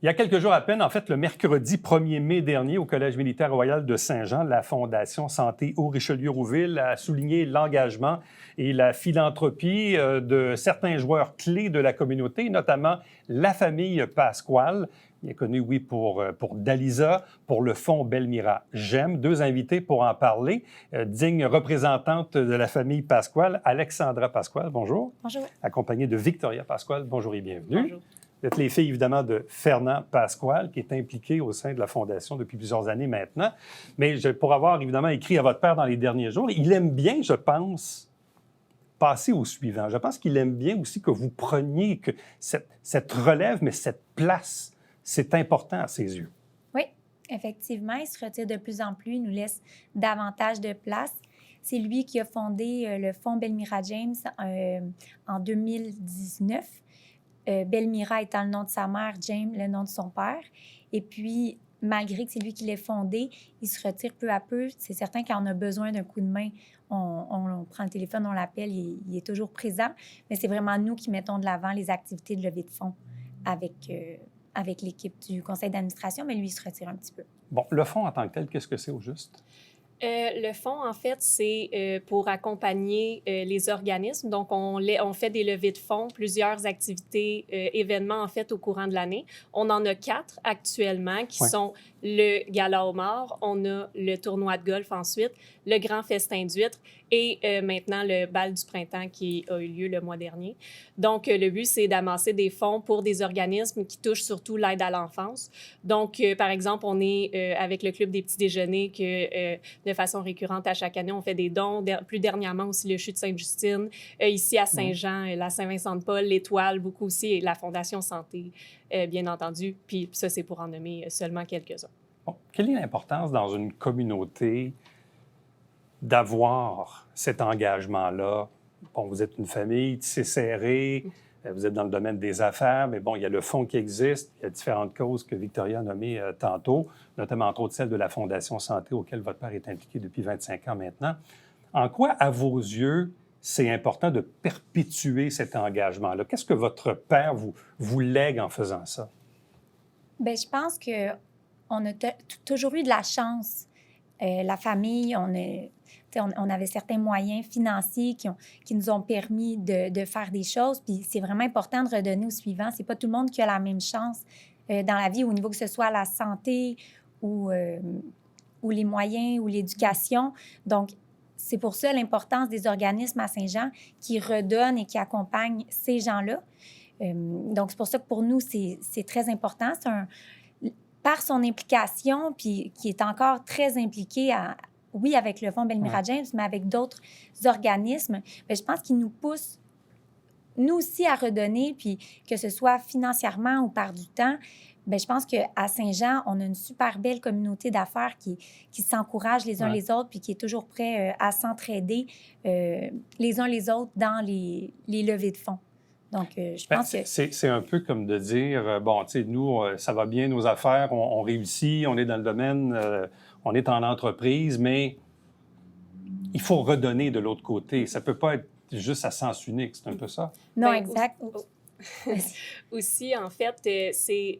Il y a quelques jours à peine, en fait, le mercredi 1er mai dernier, au Collège militaire royal de Saint-Jean, la Fondation Santé Haut-Richelieu-Rouville a souligné l'engagement et la philanthropie de certains joueurs clés de la communauté, notamment la famille Pasquale, bien connue, oui, pour Dalisa, pour le fonds Belmira J'aime. Deux invités pour en parler. Digne représentante de la famille Pasquale, Alexandra Pasquale, bonjour. Bonjour. Accompagnée de Victoria Pasquale, bonjour et bienvenue. Bonjour. Vous êtes les filles, évidemment, de Fernand Pasquale, qui est impliqué au sein de la Fondation depuis plusieurs années maintenant. Mais pour avoir, évidemment, écrit à votre père dans les derniers jours, il aime bien, je pense, passer au suivant. Je pense qu'il aime bien aussi que vous preniez que cette relève, mais cette place, c'est important à ses yeux. Oui, effectivement, il se retire de plus en plus, il nous laisse davantage de place. C'est lui qui a fondé le fonds Belmira James en 2019. Belmira étant le nom de sa mère, James le nom de son père. Et puis, malgré que c'est lui qui l'a fondé, il se retire peu à peu. C'est certain qu'on a besoin d'un coup de main. On prend le téléphone, on l'appelle, il est toujours présent. Mais c'est vraiment nous qui mettons de l'avant les activités de levée de fonds avec l'équipe du conseil d'administration, mais lui, il se retire un petit peu. Bon, le fonds en tant que tel, qu'est-ce que c'est au juste? Le fonds, en fait, c'est pour accompagner les organismes. Donc, on fait des levées de fonds, plusieurs activités, événements, en fait, au courant de l'année. On en a 4 actuellement qui sont le Gala homard, on a le tournoi de golf ensuite, le Grand festin d'huîtres et maintenant le bal du printemps qui a eu lieu le mois dernier. Donc, le but, c'est d'amasser des fonds pour des organismes qui touchent surtout l'aide à l'enfance. Donc, par exemple, on est avec le Club des petits déjeuners que, de façon récurrente, à chaque année, on fait des dons. Plus dernièrement aussi, le CHU de Sainte-Justine. Ici, à Saint-Jean, la Saint-Vincent-de-Paul, l'Étoile, beaucoup aussi, et la Fondation Santé, bien entendu. Puis ça, c'est pour en nommer seulement quelques-uns. Bon, quelle est l'importance dans une communauté d'avoir cet engagement-là? Bon, vous êtes une famille tissée serrée, vous êtes dans le domaine des affaires, mais bon, il y a le fonds qui existe, il y a différentes causes que Victoria a nommées tantôt, notamment entre autres celle de la Fondation Santé, auquel votre père est impliqué depuis 25 ans maintenant. En quoi, à vos yeux, c'est important de perpétuer cet engagement-là? Qu'est-ce que votre père vous lègue en faisant ça? Bien, je pense qu'on a toujours eu de la chance. La famille, on avait certains moyens financiers qui nous ont permis de faire des choses. Puis c'est vraiment important de redonner au suivant. C'est pas tout le monde qui a la même chance dans la vie, au niveau que ce soit la santé ou les moyens ou l'éducation. Donc, c'est pour ça l'importance des organismes à Saint-Jean qui redonnent et qui accompagnent ces gens-là. Donc, c'est pour ça que pour nous, c'est très important. Par son implication, puis qui est encore très impliqué, oui, avec le fonds Belmira James, mais avec d'autres organismes, bien, je pense qu'il nous pousse, nous aussi, à redonner, puis que ce soit financièrement ou par du temps. Bien, je pense qu'à Saint-Jean, on a une super belle communauté d'affaires qui s'encouragent les uns les autres, puis qui est toujours prêt à s'entraider les uns les autres dans les levées de fonds. Donc, je pense que... C'est un peu comme de dire, bon, tu sais, nous, ça va bien, nos affaires, on réussit, on est dans le domaine, on est en entreprise, mais il faut redonner de l'autre côté. Ça ne peut pas être juste à sens unique, c'est un peu ça? Non, exact. Aussi, en fait,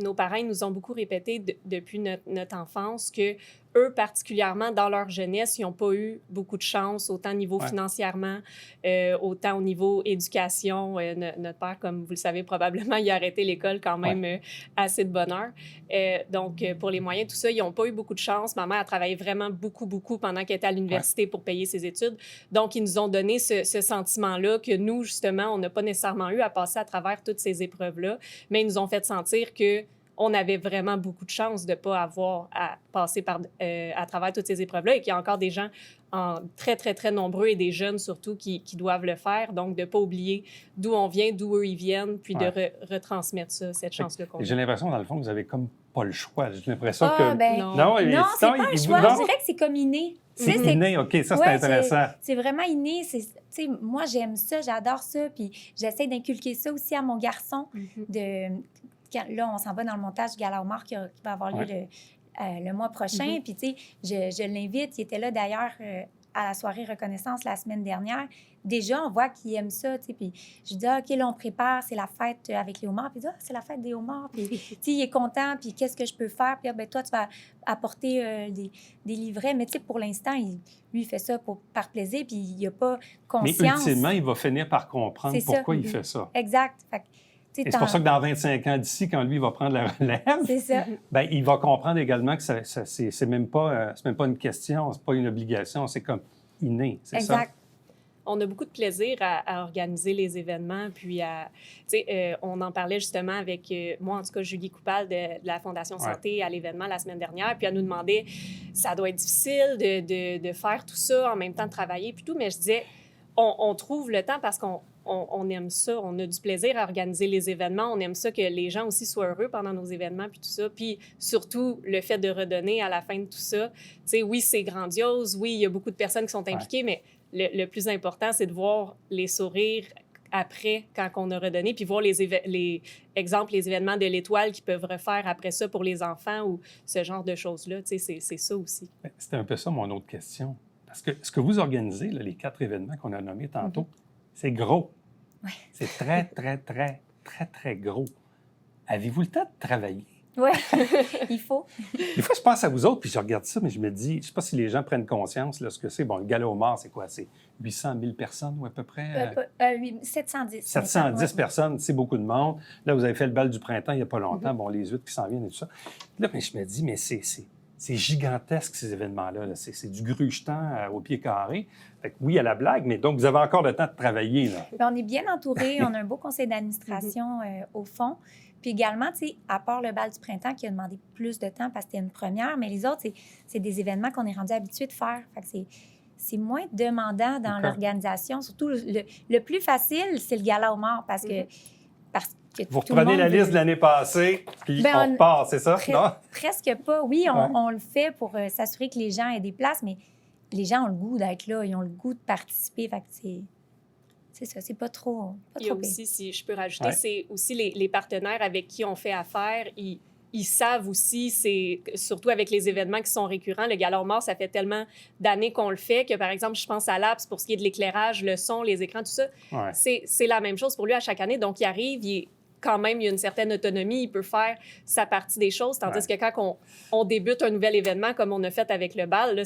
nos parents ils nous ont beaucoup répété depuis notre enfance que eux, particulièrement dans leur jeunesse, ils n'ont pas eu beaucoup de chance, autant au niveau financièrement, autant au niveau éducation. Notre père, comme vous le savez probablement, il a arrêté l'école quand même assez de bonne heure. Donc, pour les moyens, tout ça, ils n'ont pas eu beaucoup de chance. Ma mère a travaillé vraiment beaucoup pendant qu'elle était à l'université pour payer ses études. Donc, ils nous ont donné ce sentiment-là que nous, justement, on n'a pas nécessairement eu à passer à travers toutes ces épreuves-là, mais ils nous ont fait sentir que on avait vraiment beaucoup de chance de ne pas avoir à passer à travers toutes ces épreuves-là et qu'il y a encore des gens très, très, très nombreux et des jeunes surtout qui doivent le faire. Donc, de ne pas oublier d'où on vient, d'où eux ils viennent, puis de retransmettre ça, cette chance-là qu'on a. J'ai l'impression, dans le fond, que vous n'avez comme pas le choix. J'ai l'impression que... Ben, non, c'est pas un choix. Je dirais que c'est comme inné. C'est inné, OK. Ça, c'est intéressant. C'est vraiment inné. Moi, j'aime ça, j'adore ça, puis j'essaie d'inculquer ça aussi à mon garçon Là, on s'en va dans le montage du Gala homard qui va avoir lieu le mois prochain. Puis, tu sais, je l'invite. Il était là, d'ailleurs, à la soirée reconnaissance la semaine dernière, déjà, on voit qu'il aime ça, tu sais. Puis je dis, OK, là, on prépare, c'est la fête avec les homards. Puis il dit, c'est la fête des homards. Puis, tu sais, il est content. Puis qu'est-ce que je peux faire? Puis, ben, toi, tu vas apporter des livrets. Mais, tu sais, pour l'instant, lui, il fait ça par plaisir. Puis il n'a pas conscience. Mais ultimement, il va finir par comprendre pourquoi il Mm-hmm. fait ça. Exact. Fait que, et c'est pour ça que dans 25 ans d'ici, quand lui va prendre la relève, c'est ça. Ben, il va comprendre également que c'est même pas une question, c'est pas une obligation, c'est comme inné, c'est exact. ça? On a beaucoup de plaisir à organiser les événements, puis on en parlait justement avec, moi en tout cas, Julie Coupal de la Fondation Santé à l'événement la semaine dernière, puis elle nous demandait, ça doit être difficile de faire tout ça en même temps de travailler, puis tout, mais je disais, on trouve le temps parce qu'on aime ça, on a du plaisir à organiser les événements, on aime ça que les gens aussi soient heureux pendant nos événements, puis tout ça, puis surtout le fait de redonner à la fin de tout ça. Tu sais, oui, c'est grandiose, oui, il y a beaucoup de personnes qui sont impliquées, mais le plus important, c'est de voir les sourires après, quand on a redonné, puis voir les événements de l'Étoile qu'ils peuvent refaire après ça pour les enfants ou ce genre de choses-là. Tu sais, c'est ça aussi. C'était un peu ça mon autre question. Parce que ce que vous organisez, là, les 4 événements qu'on a nommés tantôt, c'est gros. Ouais. C'est très, très, très, très, très gros. Avez-vous le temps de travailler? Oui, il faut. Des fois, je pense à vous autres, puis je regarde ça, mais je me dis, je ne sais pas si les gens prennent conscience de ce que c'est. Bon, le Gala aux morts, c'est quoi? C'est 800 000 personnes ou à peu près? 710. 710 personnes, c'est beaucoup de monde. Là, vous avez fait le bal du printemps il n'y a pas longtemps. Bon, les huîtres qui s'en viennent et tout ça. Là, mais je me dis, mais c'est gigantesque, ces événements-là. Là. C'est du grugetant au pied carré. Fait que oui, à la blague, mais donc, vous avez encore le temps de travailler. Là. Bien, on est bien entourés. On a un beau conseil d'administration au fond. Puis également, tu sais, à part le bal du printemps qui a demandé plus de temps parce que c'était une première, mais les autres, c'est des événements qu'on est rendu habitué de faire. Fait que c'est moins demandant dans l'organisation. Surtout, le plus facile, c'est le gala aux morts parce que vous reprenez la liste de l'année passée, puis on repart, c'est ça? Non? Presque pas. Oui, on le fait pour s'assurer que les gens aient des places, mais les gens ont le goût d'être là, ils ont le goût de participer. Fait que c'est ça, c'est pas trop. Il y a aussi, si je peux rajouter, c'est aussi les partenaires avec qui on fait affaire, ils savent aussi, c'est surtout avec les événements qui sont récurrents. Le Gala aux morts, ça fait tellement d'années qu'on le fait que, par exemple, je pense à l'APS pour ce qui est de l'éclairage, le son, les écrans, tout ça. Ouais. C'est la même chose pour lui à chaque année. Donc, il arrive, quand même, il y a une certaine autonomie, il peut faire sa partie des choses, tandis que quand on débute un nouvel événement, comme on a fait avec le bal, là,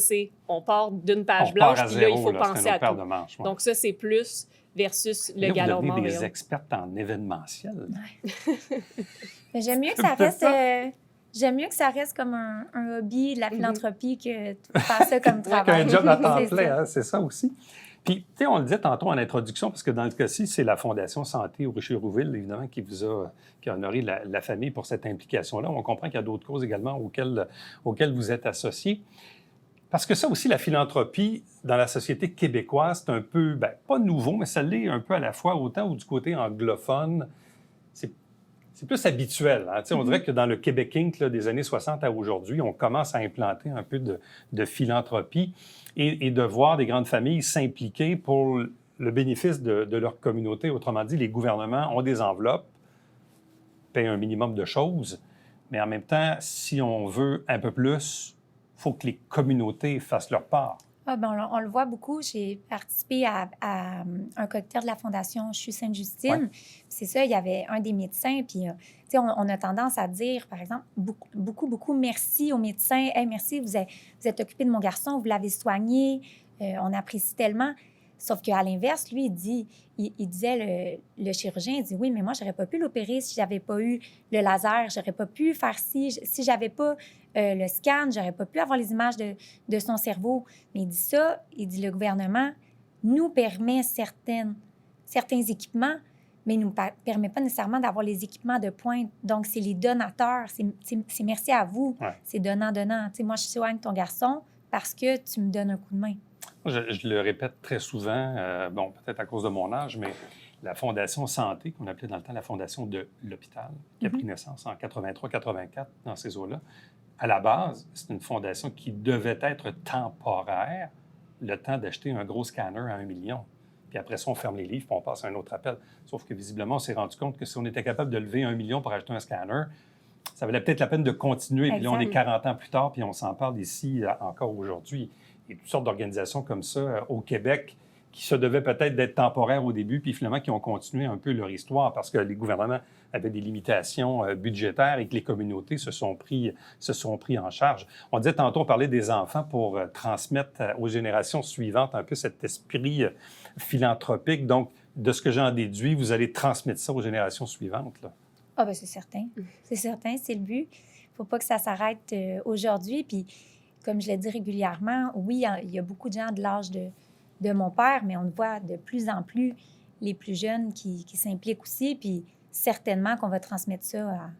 on part d'une page blanche, puis là, il faut penser à tout. Manche, Donc ça, c'est plus versus le Gala aux morts. Vous devenez des expertes en événementiel. Mais j'aime mieux que ça reste... J'aime mieux que ça reste comme un hobby, de la philanthropie, que de faire ça comme travail. Qu'un job à temps plein, c'est ça aussi. Puis, tu sais, on le disait tantôt en introduction, parce que dans le cas-ci, c'est la Fondation Santé au Richelieu-Rouville, évidemment, qui a honoré la famille pour cette implication-là. On comprend qu'il y a d'autres causes également auxquelles vous êtes associés. Parce que ça aussi, la philanthropie dans la société québécoise, c'est un peu, pas nouveau, mais ça l'est un peu à la fois, autant ou du côté anglophone, c'est plus habituel. Hein? On dirait que dans le Québec Inc. Là, des années 60 à aujourd'hui, on commence à implanter un peu de philanthropie et de voir des grandes familles s'impliquer pour le bénéfice de leur communauté. Autrement dit, les gouvernements ont des enveloppes, payent un minimum de choses, mais en même temps, si on veut un peu plus, il faut que les communautés fassent leur part. Ah, ben on le voit beaucoup. J'ai participé à un cocktail de la Fondation CHU Sainte-Justine. Ouais. C'est ça, il y avait un des médecins. Puis, on a tendance à dire, par exemple, beaucoup merci aux médecins. Hey, merci, vous êtes occupé de mon garçon, vous l'avez soigné. On apprécie tellement. Sauf qu'à l'inverse, lui, il disait, le chirurgien, il dit, oui, mais moi, j'aurais pas pu l'opérer si j'avais pas eu le laser, j'aurais pas pu faire si j'avais pas le scan, j'aurais pas pu avoir les images de son cerveau. Mais il dit ça, il dit, le gouvernement nous permet certains équipements, mais il nous permet pas nécessairement d'avoir les équipements de pointe. Donc, c'est les donateurs, c'est merci à vous, c'est donnant. Tu sais, moi, je soigne ton garçon parce que tu me donnes un coup de main. Je le répète très souvent, peut-être à cause de mon âge, mais la Fondation Santé, qu'on appelait dans le temps la Fondation de l'hôpital, qui a pris naissance en 83-84 dans ces eaux-là, à la base, c'est une fondation qui devait être temporaire, le temps d'acheter un gros scanner à 1 million. Puis après ça, on ferme les livres et on passe à un autre appel. Sauf que visiblement, on s'est rendu compte que si on était capable de lever 1 million pour acheter un scanner, ça valait peut-être la peine de continuer. Puis là, on est 40 ans plus tard, puis on s'en parle ici encore aujourd'hui. y a toutes sortes d'organisations comme ça au Québec qui se devaient peut-être d'être temporaires au début, puis finalement qui ont continué un peu leur histoire parce que les gouvernements avaient des limitations budgétaires et que les communautés se sont pris en charge. On disait tantôt, on parlait des enfants pour transmettre aux générations suivantes un peu cet esprit philanthropique. Donc, de ce que j'en déduis, vous allez transmettre ça aux générations suivantes, là. Ah, bien, c'est certain. C'est certain, c'est le but. Il ne faut pas que ça s'arrête aujourd'hui. Puis, comme je le dis régulièrement, oui, il y a beaucoup de gens de l'âge de mon père, mais on voit de plus en plus les plus jeunes qui s'impliquent aussi. Puis, certainement qu'on va transmettre ça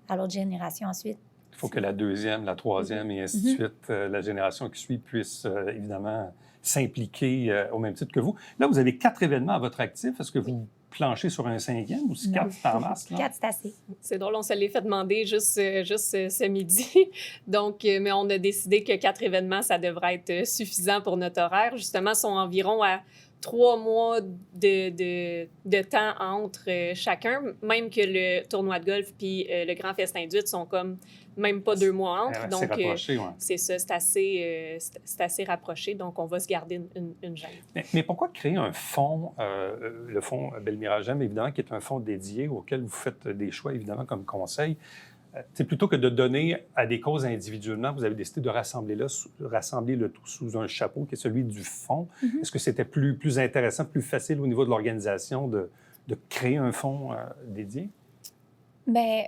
à l'autre génération ensuite. Il faut que la deuxième, la troisième et ainsi de suite, la génération qui suit puisse évidemment s'impliquer au même titre que vous. Là, vous avez 4 événements à votre actif. Est-ce que vous planchez sur un 5e ou si 4, c'est en masse? 4, c'est assez. C'est drôle, on se l'est fait demander juste ce midi. Donc, mais on a décidé que 4 événements, ça devrait être suffisant pour notre horaire. Justement, sont environ à 3 mois de temps entre chacun, même que le tournoi de golf puis le Grand Festin d'huîtres sont comme même pas 2 mois entre. Donc, c'est rapproché, ouais. c'est ça, c'est assez rapproché. Donc, on va se garder une gêne. Mais pourquoi créer un fonds, le fonds Belmira-Gem, évidemment, qui est un fonds dédié auquel vous faites des choix, évidemment, comme conseil? Plutôt que de donner à des causes individuellement, vous avez décidé de rassembler le tout sous un chapeau qui est celui du fonds. Est-ce que c'était plus intéressant, plus facile au niveau de l'organisation de créer un fonds dédié? Bien,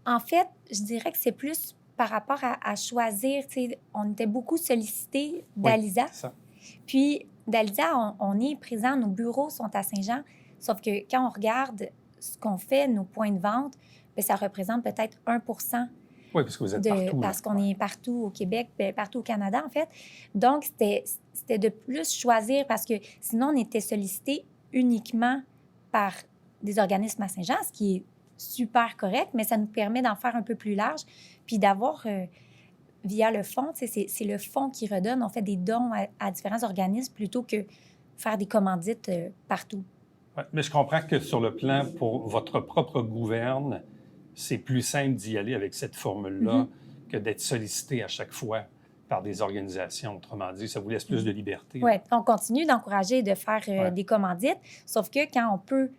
en fait, je dirais que c'est plus par rapport à choisir. On était beaucoup sollicités d'Alisa. Oui, c'est ça. Puis, d'Alisa, on est présent, nos bureaux sont à Saint-Jean. Sauf que quand on regarde ce qu'on fait, nos points de vente, bien, ça représente peut-être 1 Oui, parce que vous êtes partout. Parce qu'on est partout au Québec, bien, partout au Canada, en fait. Donc, c'était de plus choisir parce que sinon, on était sollicité uniquement par des organismes à Saint-Jean, ce qui est super correct, mais ça nous permet d'en faire un peu plus large puis d'avoir, via le fonds, c'est le fonds qui redonne. On fait des dons à différents organismes plutôt que faire des commandites partout. Ouais, mais je comprends que sur le plan pour votre propre gouverne, c'est plus simple d'y aller avec cette formule-là que d'être sollicité à chaque fois par des organisations. Autrement dit, ça vous laisse plus de liberté. Oui, on continue d'encourager de faire des commandites, sauf que quand on peut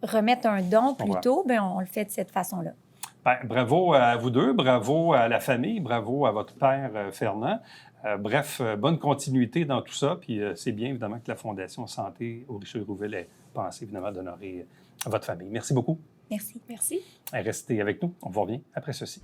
remettre un don plus tôt, bien, on le fait de cette façon-là. Bien, bravo à vous deux, bravo à la famille, bravo à votre père Fernand. Bref, bonne continuité dans tout ça. Puis c'est bien, évidemment, que la Fondation Santé au Richelieu-Rouville ait pensé, évidemment, d'honorer votre famille. Merci beaucoup. Merci. Merci. Restez avec nous. On vous revient après ceci.